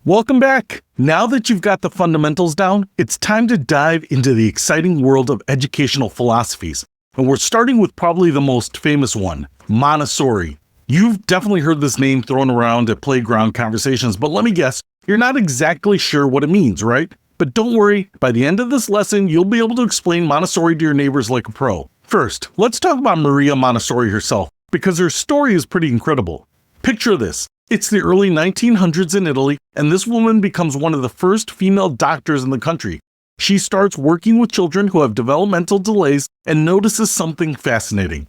Welcome back. Now that you've got the fundamentals down, it's time to dive into the exciting world of educational philosophies. And we're starting with probably the most famous one, Montessori. You've definitely heard this name thrown around at playground conversations, but let me guess, you're not exactly sure what it means, right? But don't worry, by the end of this lesson, you'll be able to explain Montessori to your neighbors like a pro. First, let's talk about Maria Montessori herself, because her story is pretty incredible. Picture this. It's the early 1900s in Italy, and this woman becomes one of the first female doctors in the country. She starts working with children who have developmental delays and notices something fascinating.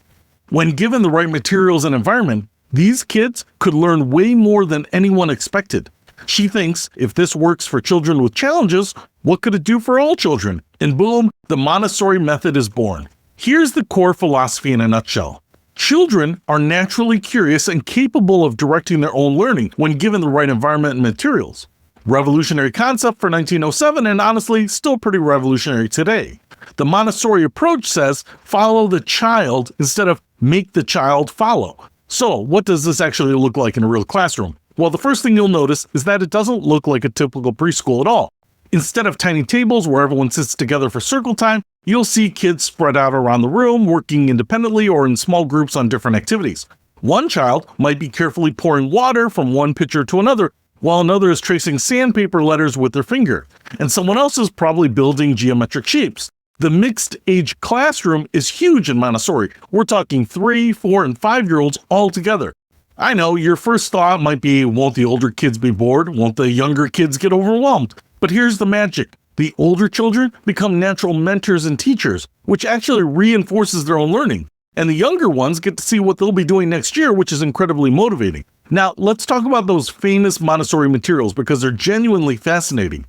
When given the right materials and environment, these kids could learn way more than anyone expected. She thinks, if this works for children with challenges, what could it do for all children? And boom, the Montessori method is born. Here's the core philosophy in a nutshell. Children are naturally curious and capable of directing their own learning when given the right environment and materials. Revolutionary concept for 1907 and honestly still pretty revolutionary today. The Montessori approach says follow the child instead of make the child follow. So what does this actually look like in a real classroom? Well, the first thing you'll notice is that it doesn't look like a typical preschool at all. Instead of tiny tables where everyone sits together for circle time, you'll see kids spread out around the room, working independently or in small groups on different activities. One child might be carefully pouring water from one pitcher to another, while another is tracing sandpaper letters with their finger, and someone else is probably building geometric shapes. The mixed-age classroom is huge in Montessori. We're talking 3, 4, and 5-year-olds all together. I know your first thought might be, won't the older kids be bored? Won't the younger kids get overwhelmed? But here's the magic. The older children become natural mentors and teachers, which actually reinforces their own learning. And the younger ones get to see what they'll be doing next year, which is incredibly motivating. Now, let's talk about those famous Montessori materials because they're genuinely fascinating.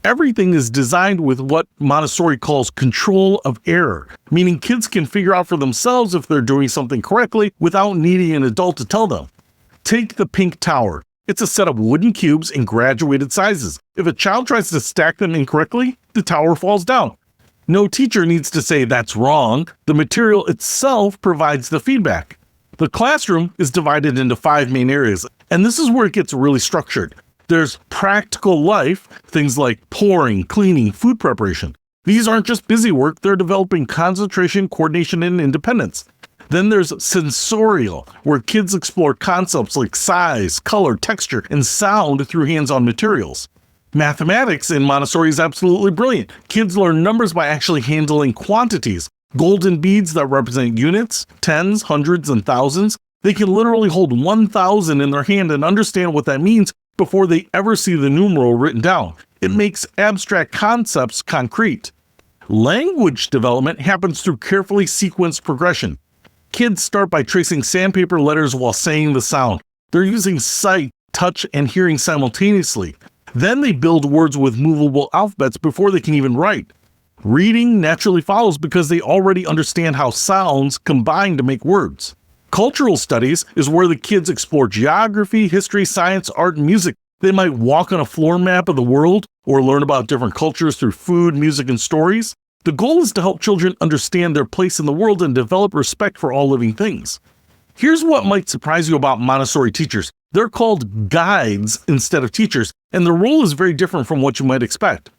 Everything is designed with what Montessori calls control of error, meaning kids can figure out for themselves if they're doing something correctly without needing an adult to tell them. Take the pink tower. It's a set of wooden cubes in graduated sizes. If a child tries to stack them incorrectly, the tower falls down. No teacher needs to say that's wrong. The material itself provides the feedback. The classroom is divided into 5 main areas, and this is where it gets really structured. There's practical life, things like pouring, cleaning, food preparation. These aren't just busy work, they're developing concentration, coordination, and independence. Then there's sensorial, where kids explore concepts like size, color, texture, and sound through hands-on materials. Mathematics in Montessori is absolutely brilliant. Kids learn numbers by actually handling quantities. Golden beads that represent units, tens, hundreds, and thousands. They can literally hold 1,000 in their hand and understand what that means before they ever see the numeral written down. It makes abstract concepts concrete. Language development happens through carefully sequenced progression. Kids start by tracing sandpaper letters while saying the sound. They're using sight, touch, and hearing simultaneously. Then they build words with movable alphabets before they can even write. Reading naturally follows because they already understand how sounds combine to make words. Cultural studies is where the kids explore geography, history, science, art, and music. They might walk on a floor map of the world or learn about different cultures through food, music, and stories. The goal is to help children understand their place in the world and develop respect for all living things. Here's what might surprise you about Montessori teachers. They're called guides instead of teachers, and their role is very different from what you might expect.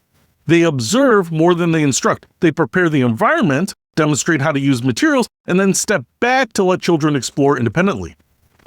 They observe more than they instruct. They prepare the environment, demonstrate how to use materials, and then step back to let children explore independently.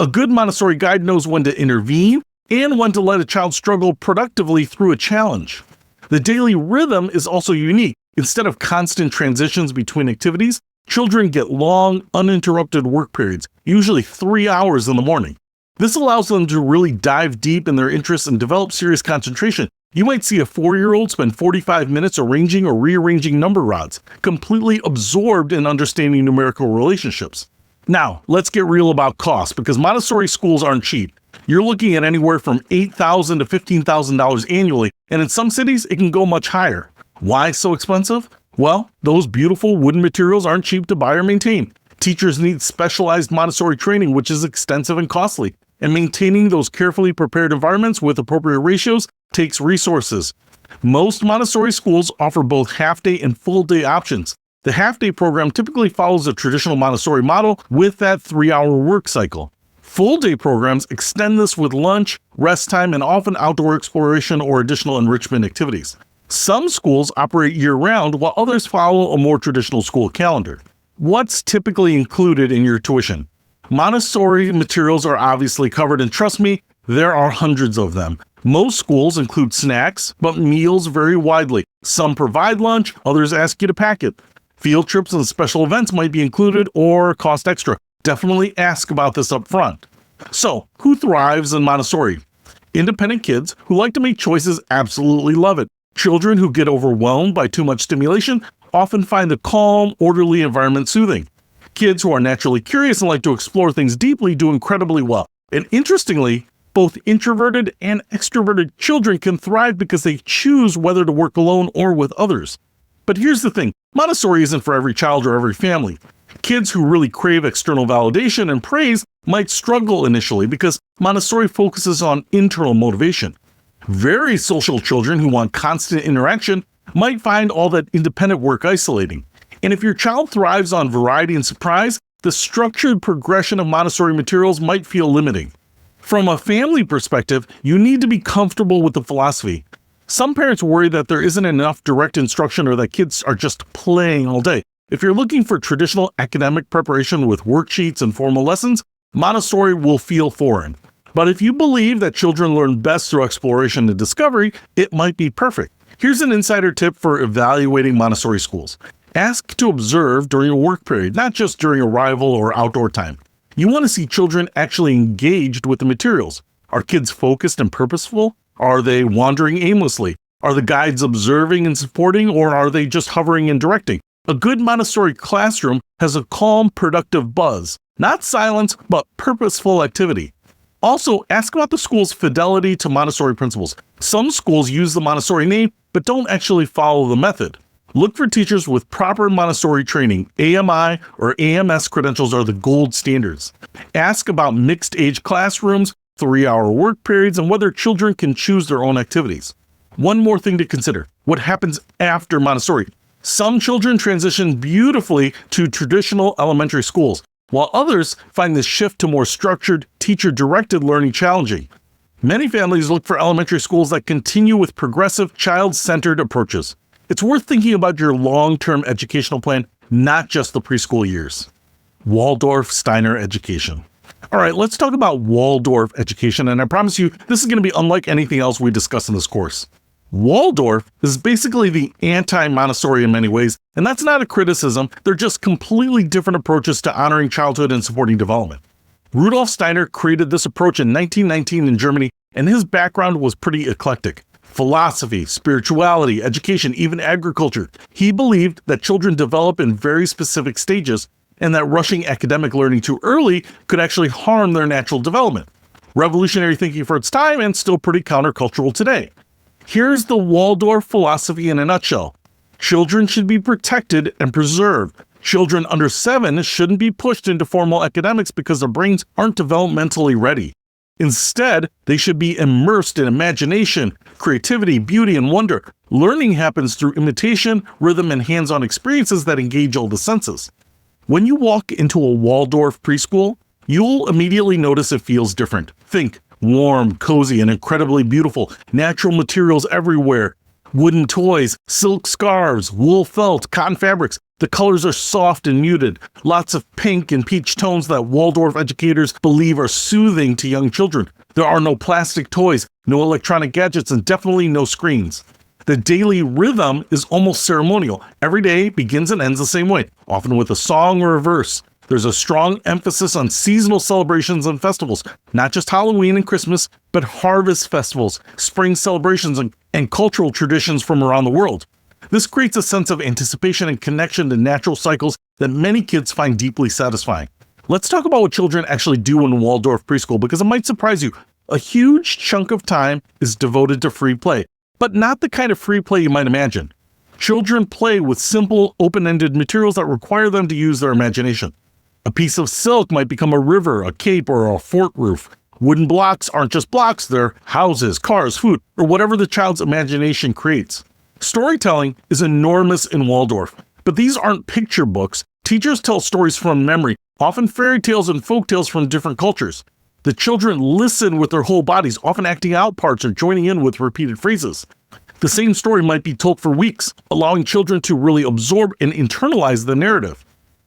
A good Montessori guide knows when to intervene and when to let a child struggle productively through a challenge. The daily rhythm is also unique. Instead of constant transitions between activities, children get long, uninterrupted work periods, usually 3 hours in the morning. This allows them to really dive deep in their interests and develop serious concentration. You might see a 4-year-old spend 45 minutes arranging or rearranging number rods, completely absorbed in understanding numerical relationships. Now, let's get real about cost, because Montessori schools aren't cheap. You're looking at anywhere from $8,000 to $15,000 annually, and in some cities, it can go much higher. Why so expensive? Well, those beautiful wooden materials aren't cheap to buy or maintain. Teachers need specialized Montessori training, which is extensive and costly. And maintaining those carefully prepared environments with appropriate ratios takes resources. Most Montessori schools offer both half-day and full-day options. The half-day program typically follows a traditional Montessori model with that 3-hour work cycle. Full-day programs extend this with lunch, rest time, and often outdoor exploration or additional enrichment activities. Some schools operate year-round, while others follow a more traditional school calendar. What's typically included in your tuition? Montessori materials are obviously covered, and trust me, there are hundreds of them. Most schools include snacks, but meals vary widely. Some provide lunch, others ask you to pack it. Field trips and special events might be included or cost extra. Definitely ask about this up front. So, who thrives in Montessori? Independent kids who like to make choices absolutely love it. Children who get overwhelmed by too much stimulation often find the calm, orderly environment soothing. Kids who are naturally curious and like to explore things deeply do incredibly well. And interestingly, both introverted and extroverted children can thrive because they choose whether to work alone or with others. But here's the thing, Montessori isn't for every child or every family. Kids who really crave external validation and praise might struggle initially because Montessori focuses on internal motivation. Very social children who want constant interaction might find all that independent work isolating. And if your child thrives on variety and surprise, the structured progression of Montessori materials might feel limiting. From a family perspective, you need to be comfortable with the philosophy. Some parents worry that there isn't enough direct instruction or that kids are just playing all day. If you're looking for traditional academic preparation with worksheets and formal lessons, Montessori will feel foreign. But if you believe that children learn best through exploration and discovery, it might be perfect. Here's an insider tip for evaluating Montessori schools. Ask to observe during a work period, not just during arrival or outdoor time. You want to see children actually engaged with the materials. Are kids focused and purposeful? Are they wandering aimlessly? Are the guides observing and supporting, or are they just hovering and directing? A good Montessori classroom has a calm, productive buzz. Not silence, but purposeful activity. Also, ask about the school's fidelity to Montessori principles. Some schools use the Montessori name, but don't actually follow the method. Look for teachers with proper Montessori training. AMI or AMS credentials are the gold standards. Ask about mixed-age classrooms, 3-hour work periods, and whether children can choose their own activities. One more thing to consider: what happens after Montessori? Some children transition beautifully to traditional elementary schools, while others find the shift to more structured, teacher-directed learning challenging. Many families look for elementary schools that continue with progressive, child-centered approaches. It's worth thinking about your long-term educational plan, not just the preschool years. Waldorf Steiner education. All right, let's talk about Waldorf education, and I promise you, this is going to be unlike anything else we discuss in this course. Waldorf is basically the anti-Montessori in many ways, and that's not a criticism, they're just completely different approaches to honoring childhood and supporting development. Rudolf Steiner created this approach in 1919 in Germany, and his background was pretty eclectic. Philosophy, spirituality, education, even agriculture. He believed that children develop in very specific stages, and that rushing academic learning too early could actually harm their natural development. Revolutionary thinking for its time, and still pretty countercultural today. Here's the Waldorf philosophy in a nutshell. Children should be protected and preserved. Children under 7 shouldn't be pushed into formal academics because their brains aren't developmentally ready. Instead, they should be immersed in imagination, creativity, beauty, and wonder. Learning happens through imitation, rhythm, and hands-on experiences that engage all the senses. When you walk into a Waldorf preschool, you'll immediately notice it feels different. Think warm, cozy, and incredibly beautiful. Natural materials everywhere. Wooden toys, silk scarves, wool felt, cotton fabrics. The colors are soft and muted. Lots of pink and peach tones that Waldorf educators believe are soothing to young children. There are no plastic toys, no electronic gadgets, and definitely no screens. The daily rhythm is almost ceremonial. Every day begins and ends the same way, often with a song or a verse. There's a strong emphasis on seasonal celebrations and festivals, not just Halloween and Christmas, but harvest festivals, spring celebrations, and cultural traditions from around the world. This creates a sense of anticipation and connection to natural cycles that many kids find deeply satisfying. Let's talk about what children actually do in Waldorf preschool, because it might surprise you. A huge chunk of time is devoted to free play, but not the kind of free play you might imagine. Children play with simple, open-ended materials that require them to use their imagination. A piece of silk might become a river, a cape, or a fort roof. Wooden blocks aren't just blocks, they're houses, cars, food, or whatever the child's imagination creates. Storytelling is enormous in Waldorf, but these aren't picture books. Teachers tell stories from memory, often fairy tales and folk tales from different cultures. The children listen with their whole bodies, often acting out parts or joining in with repeated phrases. The same story might be told for weeks, allowing children to really absorb and internalize the narrative.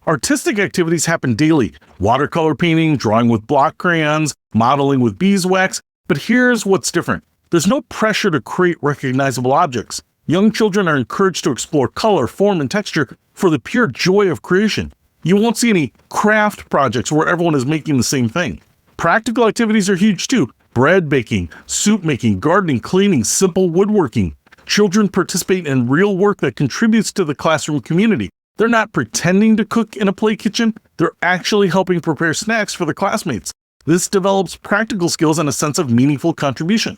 Artistic activities happen daily: watercolor painting, drawing with block crayons, modeling with beeswax. But here's what's different. There's no pressure to create recognizable objects. Young children are encouraged to explore color, form, and texture for the pure joy of creation. You won't see any craft projects where everyone is making the same thing. Practical activities are huge too: bread baking, soup making, gardening, cleaning, simple woodworking. Children participate in real work that contributes to the classroom community. They're not pretending to cook in a play kitchen, they're actually helping prepare snacks for the classmates. This develops practical skills and a sense of meaningful contribution.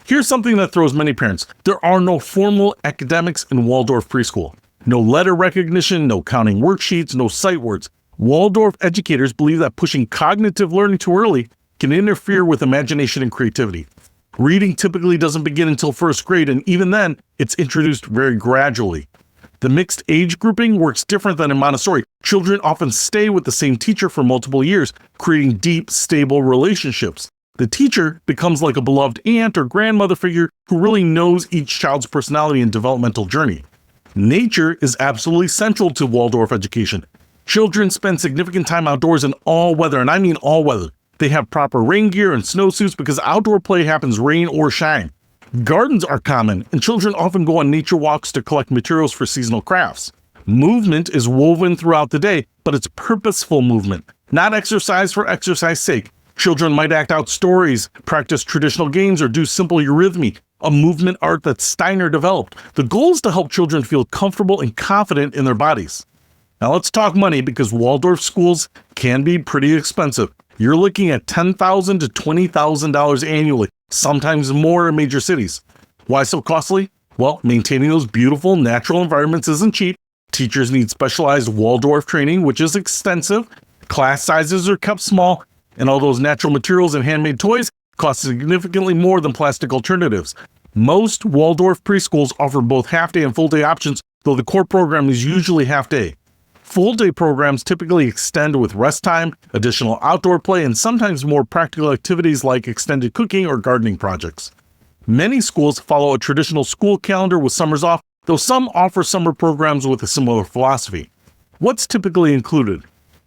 Here's something that throws many parents. There are no formal academics in Waldorf preschool. No letter recognition, no counting worksheets, no sight words. Waldorf educators believe that pushing cognitive learning too early can interfere with imagination and creativity. Reading typically doesn't begin until first grade, and even then, it's introduced very gradually. The mixed age grouping works different than in Montessori. Children often stay with the same teacher for multiple years, creating deep, stable relationships. The teacher becomes like a beloved aunt or grandmother figure who really knows each child's personality and developmental journey. Nature is absolutely central to Waldorf education. Children spend significant time outdoors in all weather, and I mean all weather. They have proper rain gear and snowsuits because outdoor play happens rain or shine. Gardens are common, and children often go on nature walks to collect materials for seasonal crafts. Movement is woven throughout the day, but it's purposeful movement, not exercise for exercise's sake. Children might act out stories, practice traditional games, or do simple eurythmy, a movement art that Steiner developed. The goal is to help children feel comfortable and confident in their bodies. Now let's talk money, because Waldorf schools can be pretty expensive. You're looking at $10,000 to $20,000 annually, sometimes more in major cities. Why so costly? Well, maintaining those beautiful natural environments isn't cheap. Teachers need specialized Waldorf training, which is extensive. Class sizes are kept small, and all those natural materials and handmade toys cost significantly more than plastic alternatives. Most Waldorf preschools offer both half-day and full-day options, though the core program is usually half-day. Full-day programs typically extend with rest time, additional outdoor play, and sometimes more practical activities like extended cooking or gardening projects. Many schools follow a traditional school calendar with summers off, though some offer summer programs with a similar philosophy. What's typically included?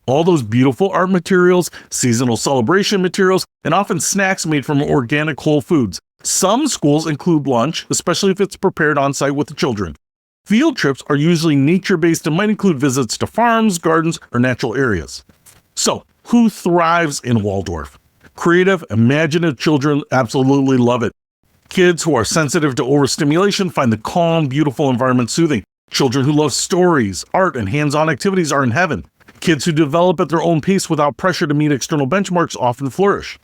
All those beautiful art materials, seasonal celebration materials, and often snacks made from organic whole foods. Some schools include lunch, especially if it's prepared on-site with the children. Field trips are usually nature-based and might include visits to farms, gardens, or natural areas. So, who thrives in Waldorf? Creative, imaginative children absolutely love it. Kids who are sensitive to overstimulation find the calm, beautiful environment soothing. Children who love stories, art, and hands-on activities are in heaven. Kids who develop at their own pace without pressure to meet external benchmarks often flourish.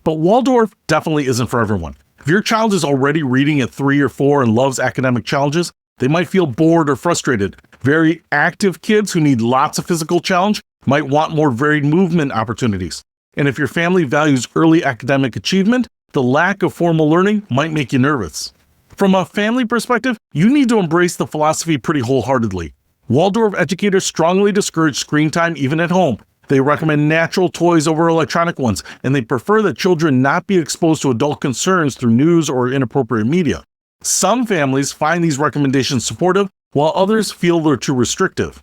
But Waldorf definitely isn't for everyone. If your child is already reading at 3 or 4 and loves academic challenges, they might feel bored or frustrated. Very active kids who need lots of physical challenge might want more varied movement opportunities. And if your family values early academic achievement, the lack of formal learning might make you nervous. From a family perspective, you need to embrace the philosophy pretty wholeheartedly. Waldorf educators strongly discourage screen time even at home. They recommend natural toys over electronic ones, and they prefer that children not be exposed to adult concerns through news or inappropriate media. Some families find these recommendations supportive, while others feel they're too restrictive.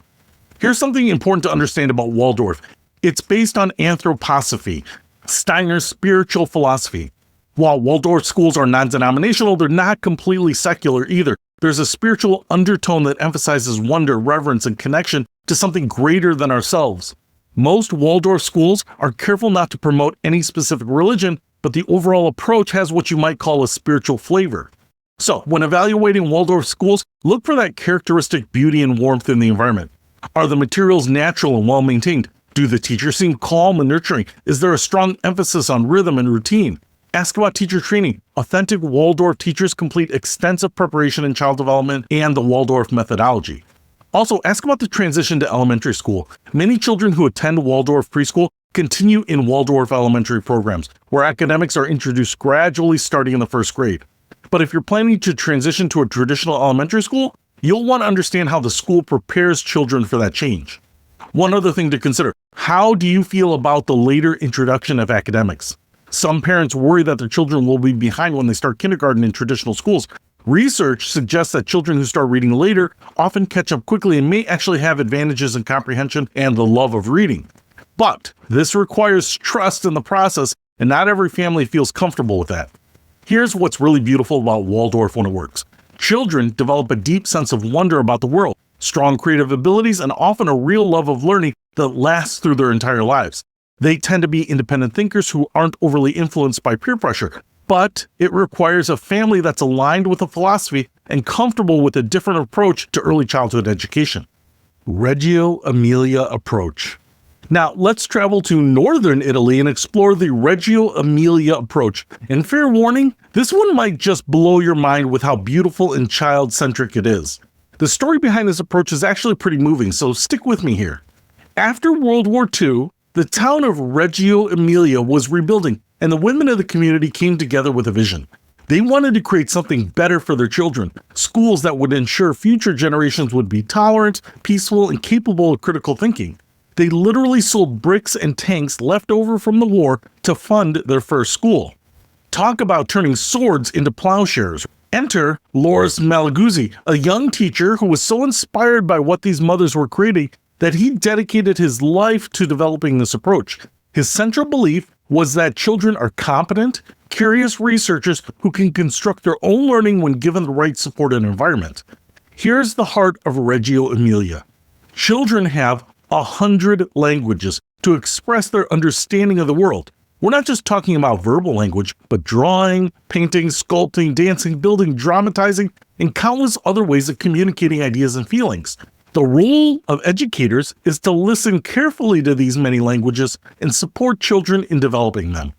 Here's something important to understand about Waldorf. It's based on anthroposophy, Steiner's spiritual philosophy. While Waldorf schools are non-denominational, they're not completely secular either. There's a spiritual undertone that emphasizes wonder, reverence, and connection to something greater than ourselves. Most Waldorf schools are careful not to promote any specific religion, but the overall approach has what you might call a spiritual flavor. So, when evaluating Waldorf schools, look for that characteristic beauty and warmth in the environment. Are the materials natural and well-maintained? Do the teachers seem calm and nurturing? Is there a strong emphasis on rhythm and routine? Ask about teacher training. Authentic Waldorf teachers complete extensive preparation in child development and the Waldorf methodology. Also, ask about the transition to elementary school. Many children who attend Waldorf preschool continue in Waldorf elementary programs, where academics are introduced gradually starting in the first grade. But if you're planning to transition to a traditional elementary school, you'll want to understand how the school prepares children for that change. One other thing to consider: how do you feel about the later introduction of academics? Some parents worry that their children will be behind when they start kindergarten in traditional schools. Research suggests that children who start reading later often catch up quickly and may actually have advantages in comprehension and the love of reading. But this requires trust in the process, and not every family feels comfortable with that. Here's what's really beautiful about Waldorf when it works. Children develop a deep sense of wonder about the world, strong creative abilities, and often a real love of learning that lasts through their entire lives. They tend to be independent thinkers who aren't overly influenced by peer pressure, but it requires a family that's aligned with a philosophy and comfortable with a different approach to early childhood education. Reggio Emilia approach. Now, let's travel to northern Italy and explore the Reggio Emilia approach. And fair warning, this one might just blow your mind with how beautiful and child-centric it is. The story behind this approach is actually pretty moving, so stick with me here. After World War II, the town of Reggio Emilia was rebuilding, and the women of the community came together with a vision. They wanted to create something better for their children, schools that would ensure future generations would be tolerant, peaceful, and capable of critical thinking. They literally sold bricks and tanks left over from the war to fund their first school. Talk about turning swords into plowshares. Enter Loris Malaguzzi, a young teacher who was so inspired by what these mothers were creating that he dedicated his life to developing this approach. His central belief was that children are competent, curious researchers who can construct their own learning when given the right support and environment. Here's the heart of Reggio Emilia. Children have 100 languages to express their understanding of the world. We're not just talking about verbal language, but drawing, painting, sculpting, dancing, building, dramatizing, and countless other ways of communicating ideas and feelings. The role of educators is to listen carefully to these many languages and support children in developing them.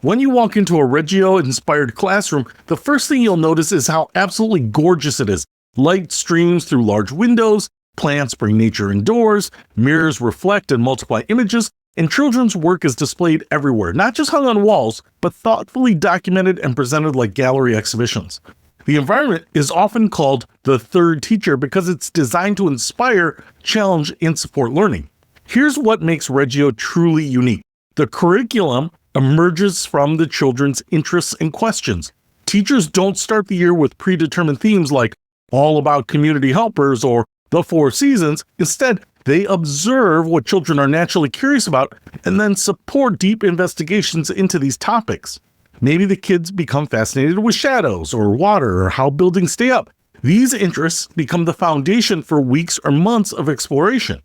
When you walk into a Reggio-inspired classroom, the first thing you'll notice is how absolutely gorgeous it is. Light streams through large windows, plants bring nature indoors, mirrors reflect and multiply images, and children's work is displayed everywhere, not just hung on walls, but thoughtfully documented and presented like gallery exhibitions. The environment is often called the third teacher because it's designed to inspire, challenge, and support learning. Here's what makes Reggio truly unique. The curriculum emerges from the children's interests and questions. Teachers don't start the year with predetermined themes like all about community helpers or the four seasons. Instead, they observe what children are naturally curious about and then support deep investigations into these topics. Maybe the kids become fascinated with shadows or water or how buildings stay up. These interests become the foundation for weeks or months of exploration.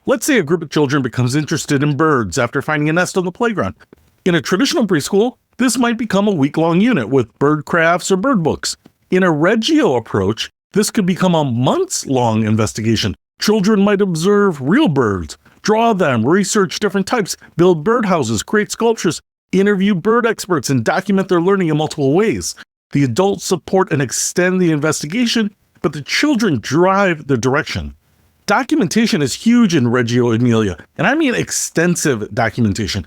Let's say a group of children becomes interested in birds after finding a nest on the playground. In a traditional preschool, this might become a week-long unit with bird crafts or bird books. In a Reggio approach, this could become a months-long investigation. Children might observe real birds, draw them, research different types, build birdhouses, create sculptures, interview bird experts, and document their learning in multiple ways. The adults support and extend the investigation, but the children drive the direction. Documentation is huge in Reggio Emilia, and I mean extensive documentation.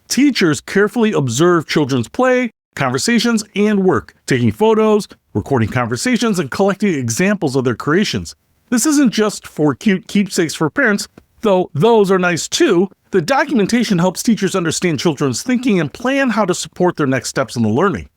Teachers carefully observe children's play, conversations, and work, taking photos, recording conversations, and collecting examples of their creations. This isn't just for cute keepsakes for parents, though those are nice too. The documentation helps teachers understand children's thinking and plan how to support their next steps in the learning.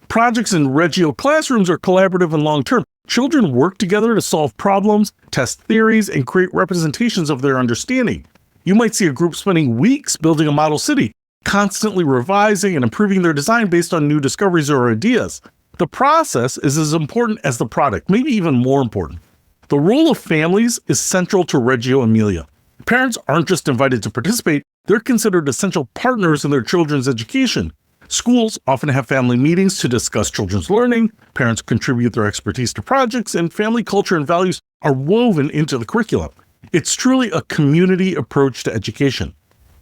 Projects in Reggio classrooms are collaborative and long-term. Children work together to solve problems, test theories, and create representations of their understanding. You might see a group spending weeks building a model city, constantly revising and improving their design based on new discoveries or ideas. The process is as important as the product, maybe even more important. The role of families is central to Reggio Emilia. Parents aren't just invited to participate, they're considered essential partners in their children's education. Schools often have family meetings to discuss children's learning, parents contribute their expertise to projects, and family culture and values are woven into the curriculum. It's truly a community approach to education.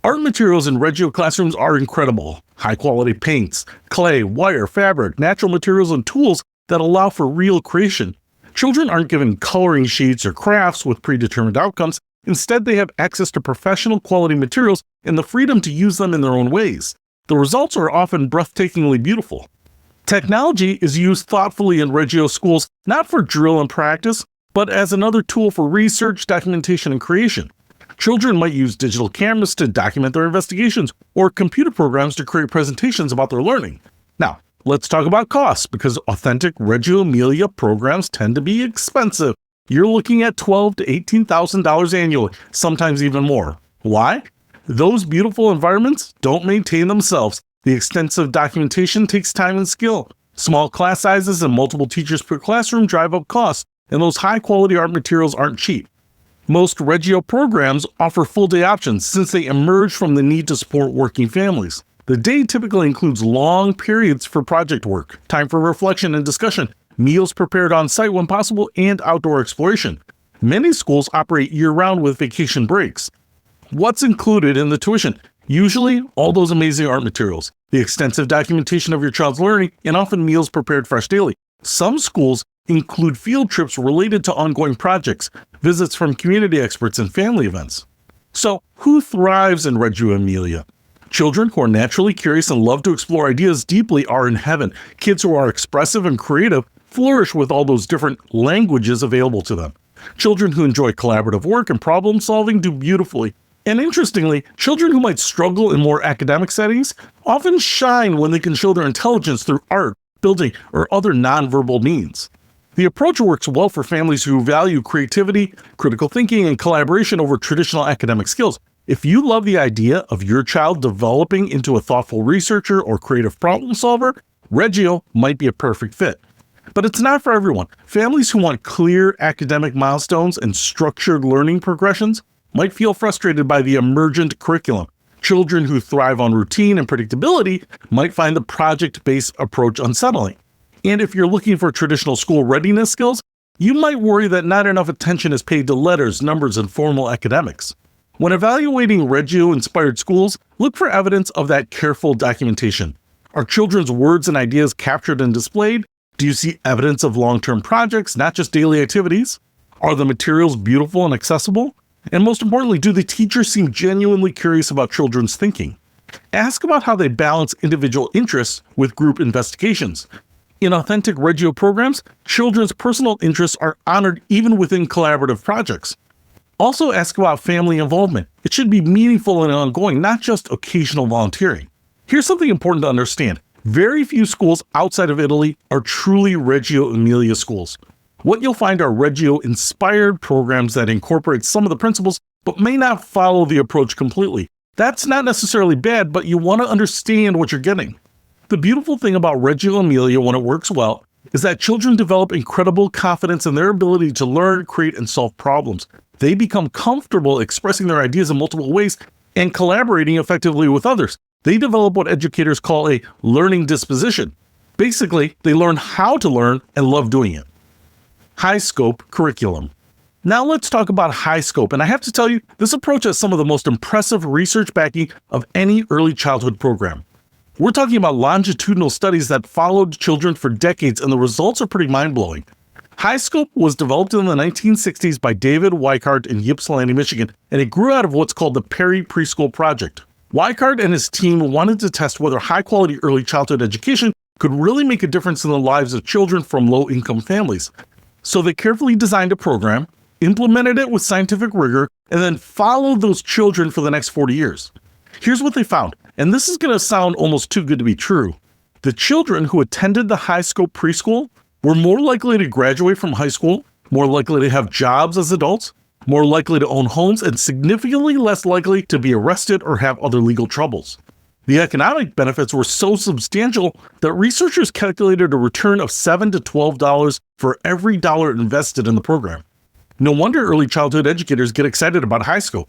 Art materials in Reggio classrooms are incredible. High-quality paints, clay, wire, fabric, natural materials, and tools that allow for real creation. Children aren't given coloring sheets or crafts with predetermined outcomes. Instead, they have access to professional quality materials and the freedom to use them in their own ways. The results are often breathtakingly beautiful. Technology is used thoughtfully in Reggio schools, not for drill and practice, but as another tool for research, documentation, and creation. Children might use digital cameras to document their investigations or computer programs to create presentations about their learning. Now, let's talk about costs, because authentic Reggio Emilia programs tend to be expensive. You're looking at $12,000 to $18,000 annually, sometimes even more. Why? Those beautiful environments don't maintain themselves. The extensive documentation takes time and skill. Small class sizes and multiple teachers per classroom drive up costs, and those high-quality art materials aren't cheap. Most Reggio programs offer full-day options since they emerge from the need to support working families. The day typically includes long periods for project work, time for reflection and discussion, meals prepared on site when possible, and outdoor exploration. Many schools operate year-round with vacation breaks. What's included in the tuition? Usually, all those amazing art materials, the extensive documentation of your child's learning, and often meals prepared fresh daily. Some schools include field trips related to ongoing projects, visits from community experts, and family events. So, who thrives in Reggio Emilia? Children who are naturally curious and love to explore ideas deeply are in heaven. Kids who are expressive and creative flourish with all those different languages available to them. Children who enjoy collaborative work and problem solving do beautifully. And interestingly, children who might struggle in more academic settings often shine when they can show their intelligence through art, building, or other nonverbal means. The approach works well for families who value creativity, critical thinking, and collaboration over traditional academic skills. If you love the idea of your child developing into a thoughtful researcher or creative problem solver, Reggio might be a perfect fit. But it's not for everyone. Families who want clear academic milestones and structured learning progressions might feel frustrated by the emergent curriculum. Children who thrive on routine and predictability might find the project-based approach unsettling. And if you're looking for traditional school readiness skills, you might worry that not enough attention is paid to letters, numbers, and formal academics. When evaluating Reggio-inspired schools, look for evidence of that careful documentation. Are children's words and ideas captured and displayed? Do you see evidence of long-term projects, not just daily activities? Are the materials beautiful and accessible? And most importantly, do the teachers seem genuinely curious about children's thinking? Ask about how they balance individual interests with group investigations. In authentic Reggio programs, children's personal interests are honored even within collaborative projects. Also ask about family involvement. It should be meaningful and ongoing, not just occasional volunteering. Here's something important to understand. Very few schools outside of Italy are truly Reggio Emilia schools. What you'll find are Reggio-inspired programs that incorporate some of the principles, but may not follow the approach completely. That's not necessarily bad, but you want to understand what you're getting. The beautiful thing about Reggio Emilia when it works well is that children develop incredible confidence in their ability to learn, create, and solve problems. They become comfortable expressing their ideas in multiple ways and collaborating effectively with others. They develop what educators call a learning disposition. Basically, they learn how to learn and love doing it. HighScope curriculum. Now let's talk about HighScope, and I have to tell you, this approach has some of the most impressive research backing of any early childhood program. We're talking about longitudinal studies that followed children for decades, and the results are pretty mind-blowing. HighScope was developed in the 1960s by David Weichart in Ypsilanti, Michigan, and it grew out of what's called the Perry Preschool Project. Weichart and his team wanted to test whether high-quality early childhood education could really make a difference in the lives of children from low-income families. So they carefully designed a program, implemented it with scientific rigor, and then followed those children for the next 40 years. Here's what they found, and this is going to sound almost too good to be true. The children who attended the HighScope preschool were more likely to graduate from high school, more likely to have jobs as adults, more likely to own homes, and significantly less likely to be arrested or have other legal troubles. The economic benefits were so substantial that researchers calculated a return of $7 to $12 for every dollar invested in the program. No wonder early childhood educators get excited about HighScope.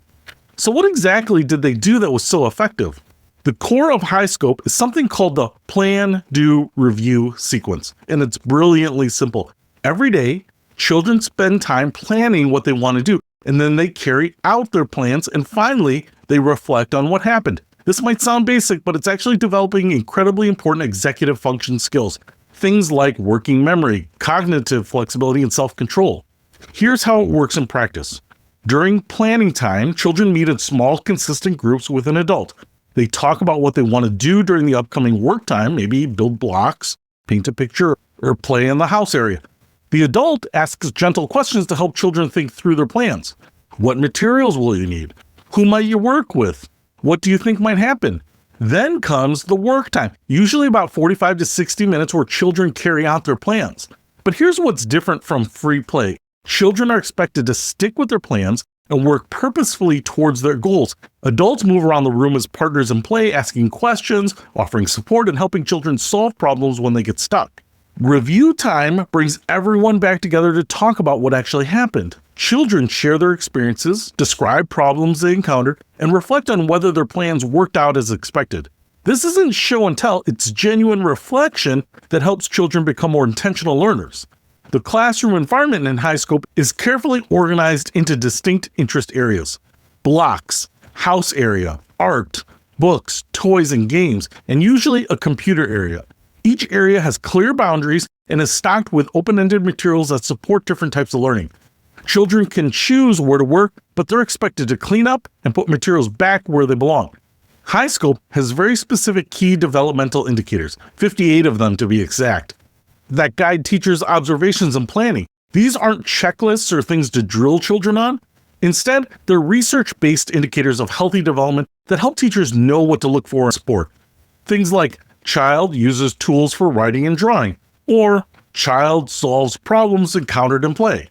So what exactly did they do that was so effective? The core of HighScope is something called the Plan, Do, Review sequence, and it's brilliantly simple. Every day, children spend time planning what they want to do, and then they carry out their plans, and finally, they reflect on what happened. This might sound basic, but it's actually developing incredibly important executive function skills. Things like working memory, cognitive flexibility, and self-control. Here's how it works in practice. During planning time, children meet in small, consistent groups with an adult. They talk about what they want to do during the upcoming work time, maybe build blocks, paint a picture, or play in the house area. The adult asks gentle questions to help children think through their plans. What materials will you need? Who might you work with? What do you think might happen? Then comes the work time, usually about 45 to 60 minutes where children carry out their plans. But here's what's different from free play. Children are expected to stick with their plans and work purposefully towards their goals. Adults move around the room as partners in play, asking questions, offering support, and helping children solve problems when they get stuck. Review time brings everyone back together to talk about what actually happened. Children share their experiences, describe problems they encountered, and reflect on whether their plans worked out as expected. This isn't show and tell, it's genuine reflection that helps children become more intentional learners. The classroom environment in HighScope is carefully organized into distinct interest areas: blocks, house area, art, books, toys, and games, and usually a computer area. Each area has clear boundaries and is stocked with open-ended materials that support different types of learning. Children can choose where to work, but they're expected to clean up and put materials back where they belong. HighScope has very specific key developmental indicators, 58 of them to be exact, that guide teachers' observations and planning. These aren't checklists or things to drill children on. Instead, they're research-based indicators of healthy development that help teachers know what to look for in sport. Things like child uses tools for writing and drawing, or child solves problems encountered in play.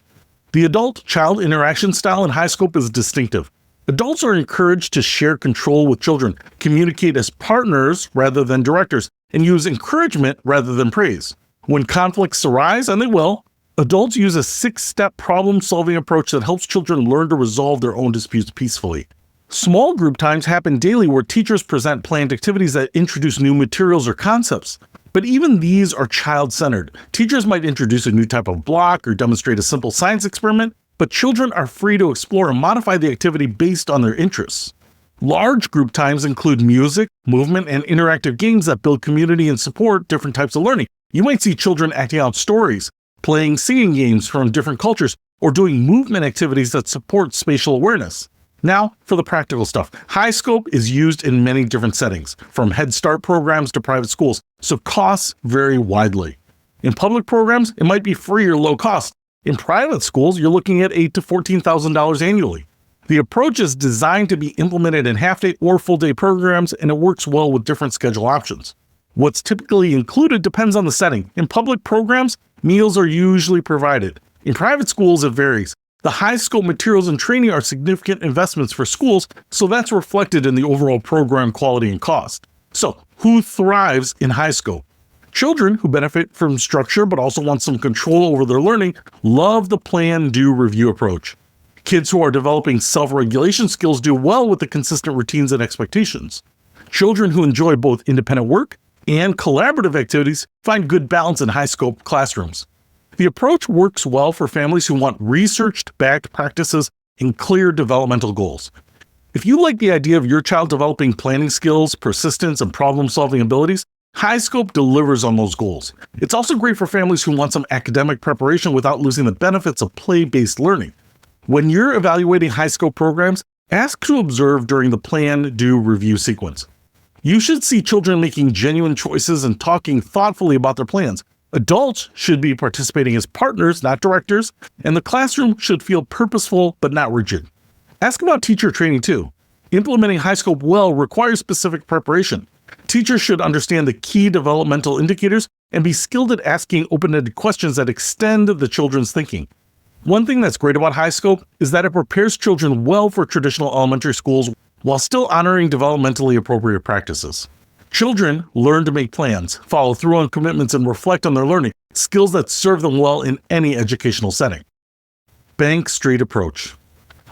The adult-child interaction style in HighScope is distinctive. Adults are encouraged to share control with children, communicate as partners rather than directors, and use encouragement rather than praise. When conflicts arise, and they will, adults use a 6-step problem-solving approach that helps children learn to resolve their own disputes peacefully. Small group times happen daily where teachers present planned activities that introduce new materials or concepts. But even these are child-centered. Teachers might introduce a new type of block or demonstrate a simple science experiment, but children are free to explore and modify the activity based on their interests. Large group times include music, movement, and interactive games that build community and support different types of learning. You might see children acting out stories, playing singing games from different cultures, or doing movement activities that support spatial awareness. Now, for the practical stuff. HighScope is used in many different settings, from Head Start programs to private schools, so costs vary widely. In public programs, it might be free or low cost. In private schools, you're looking at $8,000 to $14,000 annually. The approach is designed to be implemented in half-day or full-day programs, and it works well with different schedule options. What's typically included depends on the setting. In public programs, meals are usually provided. In private schools, it varies. The HighScope materials and training are significant investments for schools, so that's reflected in the overall program quality and cost. So, who thrives in HighScope? Children who benefit from structure but also want some control over their learning love the plan, do, review approach. Kids who are developing self-regulation skills do well with the consistent routines and expectations. Children who enjoy both independent work and collaborative activities find good balance in HighScope classrooms. The approach works well for families who want research-backed practices and clear developmental goals. If you like the idea of your child developing planning skills, persistence, and problem-solving abilities, HighScope delivers on those goals. It's also great for families who want some academic preparation without losing the benefits of play-based learning. When you're evaluating HighScope programs, ask to observe during the plan, do, review sequence. You should see children making genuine choices and talking thoughtfully about their plans. Adults should be participating as partners, not directors, and the classroom should feel purposeful but not rigid. Ask about teacher training too. Implementing HighScope well requires specific preparation. Teachers should understand the key developmental indicators and be skilled at asking open-ended questions that extend the children's thinking. One thing that's great about HighScope is that it prepares children well for traditional elementary schools while still honoring developmentally appropriate practices. Children learn to make plans, follow through on commitments, and reflect on their learning, skills that serve them well in any educational setting. Bank Street approach.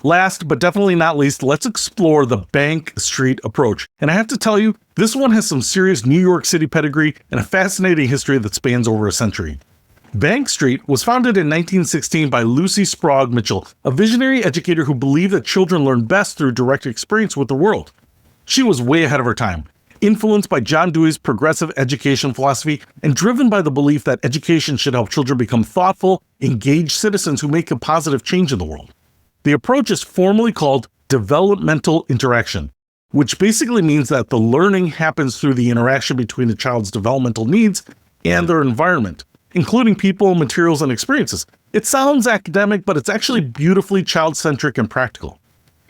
Last, but definitely not least, let's explore the Bank Street approach. And I have to tell you, this one has some serious New York City pedigree and a fascinating history that spans over a century. Bank Street was founded in 1916 by Lucy Sprague Mitchell, a visionary educator who believed that children learn best through direct experience with the world. She was way ahead of her time, influenced by John Dewey's progressive education philosophy and driven by the belief that education should help children become thoughtful, engaged citizens who make a positive change in the world. The approach is formally called developmental interaction, which basically means that the learning happens through the interaction between a child's developmental needs and their environment. including people, materials, and experiences. It sounds academic, but it's actually beautifully child-centric and practical.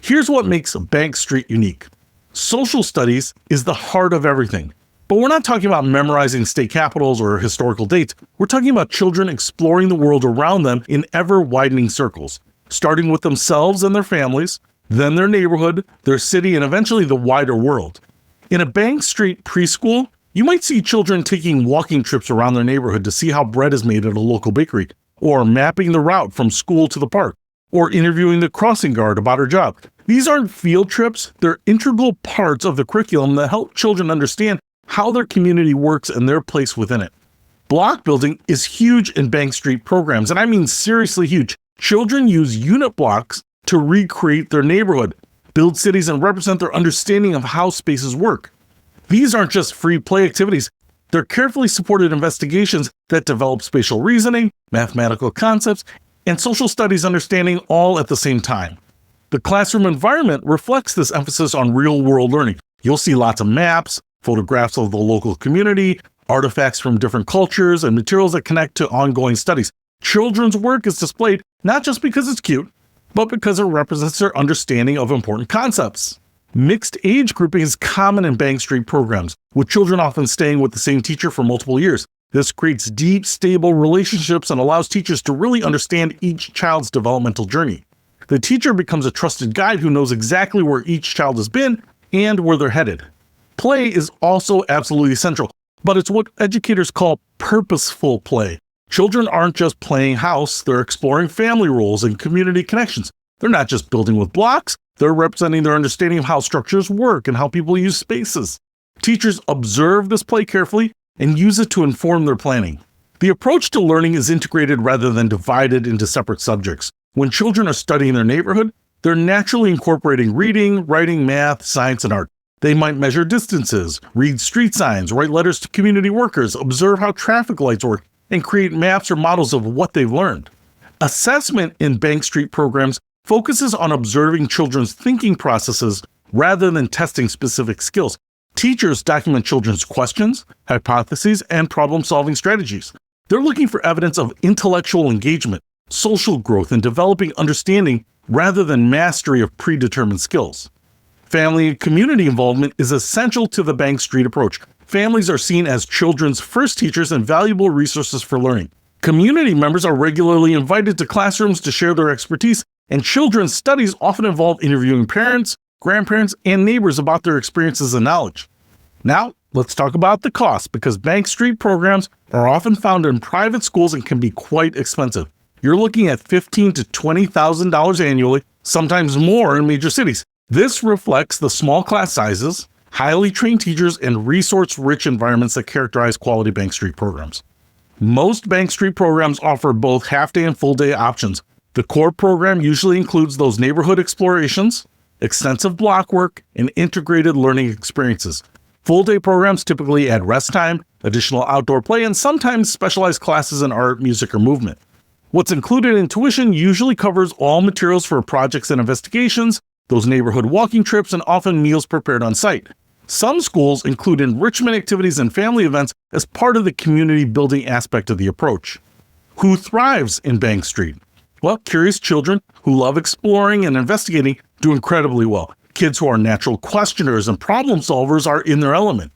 Here's what makes Bank Street unique. Social studies is the heart of everything. But we're not talking about memorizing state capitals or historical dates. We're talking about children exploring the world around them in ever-widening circles, starting with themselves and their families, then their neighborhood, their city, and eventually the wider world. In a Bank Street preschool, you might see children taking walking trips around their neighborhood to see how bread is made at a local bakery, or mapping the route from school to the park, or interviewing the crossing guard about her job. These aren't field trips, they're integral parts of the curriculum that help children understand how their community works and their place within it. Block building is huge in Bank Street programs, and I mean seriously huge. Children use unit blocks to recreate their neighborhood, build cities, and represent their understanding of how spaces work. These aren't just free play activities, they're carefully supported investigations that develop spatial reasoning, mathematical concepts, and social studies understanding all at the same time. The classroom environment reflects this emphasis on real-world learning. You'll see lots of maps, photographs of the local community, artifacts from different cultures, and materials that connect to ongoing studies. Children's work is displayed not just because it's cute, but because it represents their understanding of important concepts. Mixed age grouping is common in Bank Street programs, with children often staying with the same teacher for multiple years. This creates deep, stable relationships and allows teachers to really understand each child's developmental journey. The teacher becomes a trusted guide who knows exactly where each child has been and where they're headed. Play is also absolutely essential, but it's what educators call purposeful play. Children aren't just playing house, they're exploring family roles and community connections. They're not just building with blocks, they're representing their understanding of how structures work and how people use spaces. Teachers observe this play carefully and use it to inform their planning. The approach to learning is integrated rather than divided into separate subjects. When children are studying their neighborhood, they're naturally incorporating reading, writing, math, science, and art. They might measure distances, read street signs, write letters to community workers, observe how traffic lights work, and create maps or models of what they've learned. Assessment in Bank Street programs focuses on observing children's thinking processes rather than testing specific skills. Teachers document children's questions, hypotheses, and problem-solving strategies. They're looking for evidence of intellectual engagement, social growth, and developing understanding rather than mastery of predetermined skills. Family and community involvement is essential to the Bank Street approach. Families are seen as children's first teachers and valuable resources for learning. Community members are regularly invited to classrooms to share their expertise, and children's studies often involve interviewing parents, grandparents, and neighbors about their experiences and knowledge. Now, let's talk about the cost, because Bank Street programs are often found in private schools and can be quite expensive. You're looking at $15,000 to $20,000 annually, sometimes more in major cities. This reflects the small class sizes, highly trained teachers, and resource-rich environments that characterize quality Bank Street programs. Most Bank Street programs offer both half-day and full-day options. The core program usually includes those neighborhood explorations, extensive block work, and integrated learning experiences. Full-day programs typically add rest time, additional outdoor play, and sometimes specialized classes in art, music, or movement. What's included in tuition usually covers all materials for projects and investigations, those neighborhood walking trips, and often meals prepared on site. Some schools include enrichment activities and family events as part of the community building aspect of the approach. Who thrives in Bank Street? Well, curious children who love exploring and investigating do incredibly well. Kids who are natural questioners and problem solvers are in their element.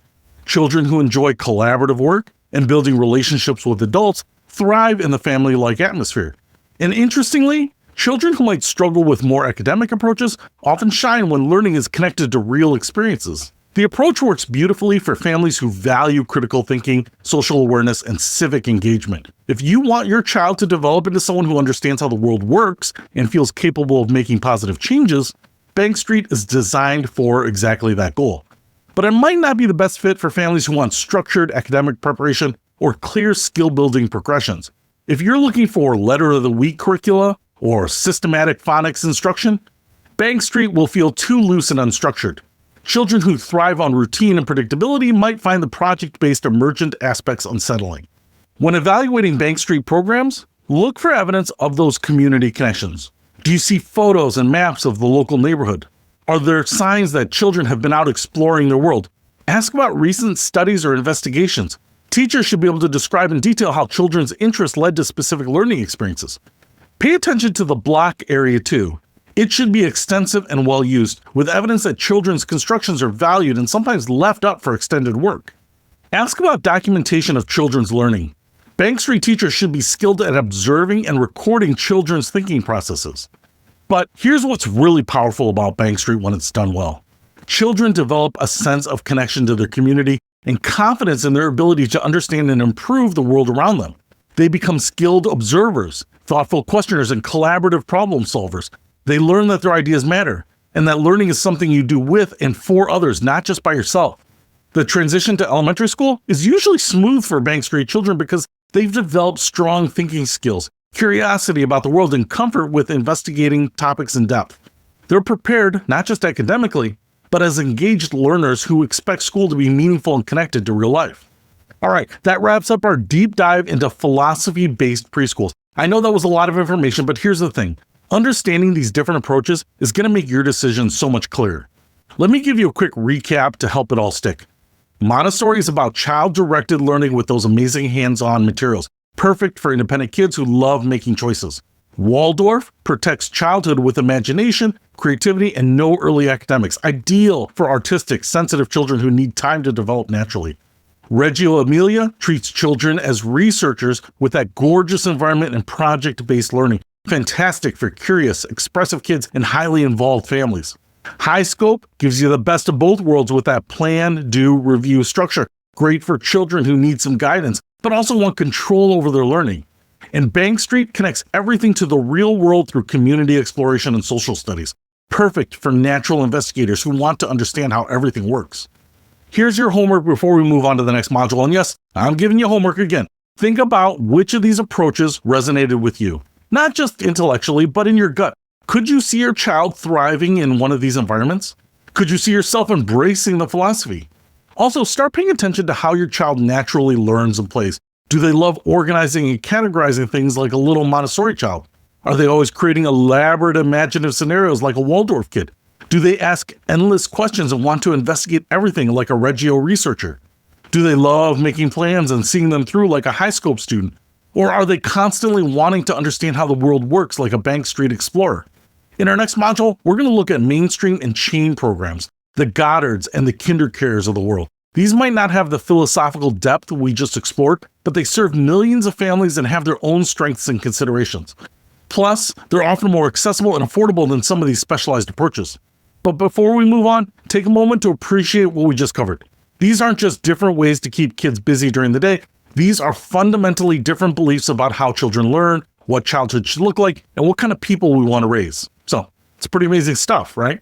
Children who enjoy collaborative work and building relationships with adults thrive in the family-like atmosphere. And interestingly, children who might struggle with more academic approaches often shine when learning is connected to real experiences. The approach works beautifully for families who value critical thinking, social awareness, and civic engagement. If you want your child to develop into someone who understands how the world works and feels capable of making positive changes, Bank Street is designed for exactly that goal. But it might not be the best fit for families who want structured academic preparation or clear skill-building progressions. If you're looking for letter of the week curricula or systematic phonics instruction, Bank Street will feel too loose and unstructured. Children who thrive on routine and predictability might find the project-based emergent aspects unsettling. When evaluating Bank Street programs, look for evidence of those community connections. Do you see photos and maps of the local neighborhood? Are there signs that children have been out exploring their world? Ask about recent studies or investigations. Teachers should be able to describe in detail how children's interests led to specific learning experiences. Pay attention to the block area too. It should be extensive and well used, with evidence that children's constructions are valued and sometimes left up for extended work. Ask about documentation of children's learning. Bank Street teachers should be skilled at observing and recording children's thinking processes. But here's what's really powerful about Bank Street when it's done well. Children develop a sense of connection to their community and confidence in their ability to understand and improve the world around them. They become skilled observers, thoughtful questioners, and collaborative problem solvers. They learn that their ideas matter, and that learning is something you do with and for others, not just by yourself. The transition to elementary school is usually smooth for Bank Street children because they've developed strong thinking skills, curiosity about the world, and comfort with investigating topics in depth. They're prepared, not just academically, but as engaged learners who expect school to be meaningful and connected to real life. All right, that wraps up our deep dive into philosophy-based preschools. I know that was a lot of information, but here's the thing. Understanding these different approaches is going to make your decision so much clearer. Let me give you a quick recap to help it all stick. Montessori is about child-directed learning with those amazing hands-on materials, perfect for independent kids who love making choices. Waldorf protects childhood with imagination, creativity, and no early academics, ideal for artistic, sensitive children who need time to develop naturally. Reggio Emilia treats children as researchers with that gorgeous environment and project-based learning, fantastic for curious, expressive kids and highly involved families. HighScope gives you the best of both worlds with that plan, do, review structure, great for children who need some guidance, but also want control over their learning. And Bank Street connects everything to the real world through community exploration and social studies, perfect for natural investigators who want to understand how everything works. Here's your homework before we move on to the next module. And yes, I'm giving you homework again. Think about which of these approaches resonated with you, not just intellectually, but in your gut. Could you see your child thriving in one of these environments? Could you see yourself embracing the philosophy? Also, start paying attention to how your child naturally learns and plays. Do they love organizing and categorizing things like a little Montessori child? Are they always creating elaborate imaginative scenarios like a Waldorf kid? Do they ask endless questions and want to investigate everything like a Reggio researcher? Do they love making plans and seeing them through like a HighScope student? Or are they constantly wanting to understand how the world works like a Bank Street explorer? In our next module, we're going to look at mainstream and chain programs, the Goddards and the KinderCares of the world. These might not have the philosophical depth we just explored, but they serve millions of families and have their own strengths and considerations. Plus, they're often more accessible and affordable than some of these specialized approaches. But before we move on, take a moment to appreciate what we just covered. These aren't just different ways to keep kids busy during the day. These are fundamentally different beliefs about how children learn, what childhood should look like, and what kind of people we want to raise. So, it's pretty amazing stuff, right?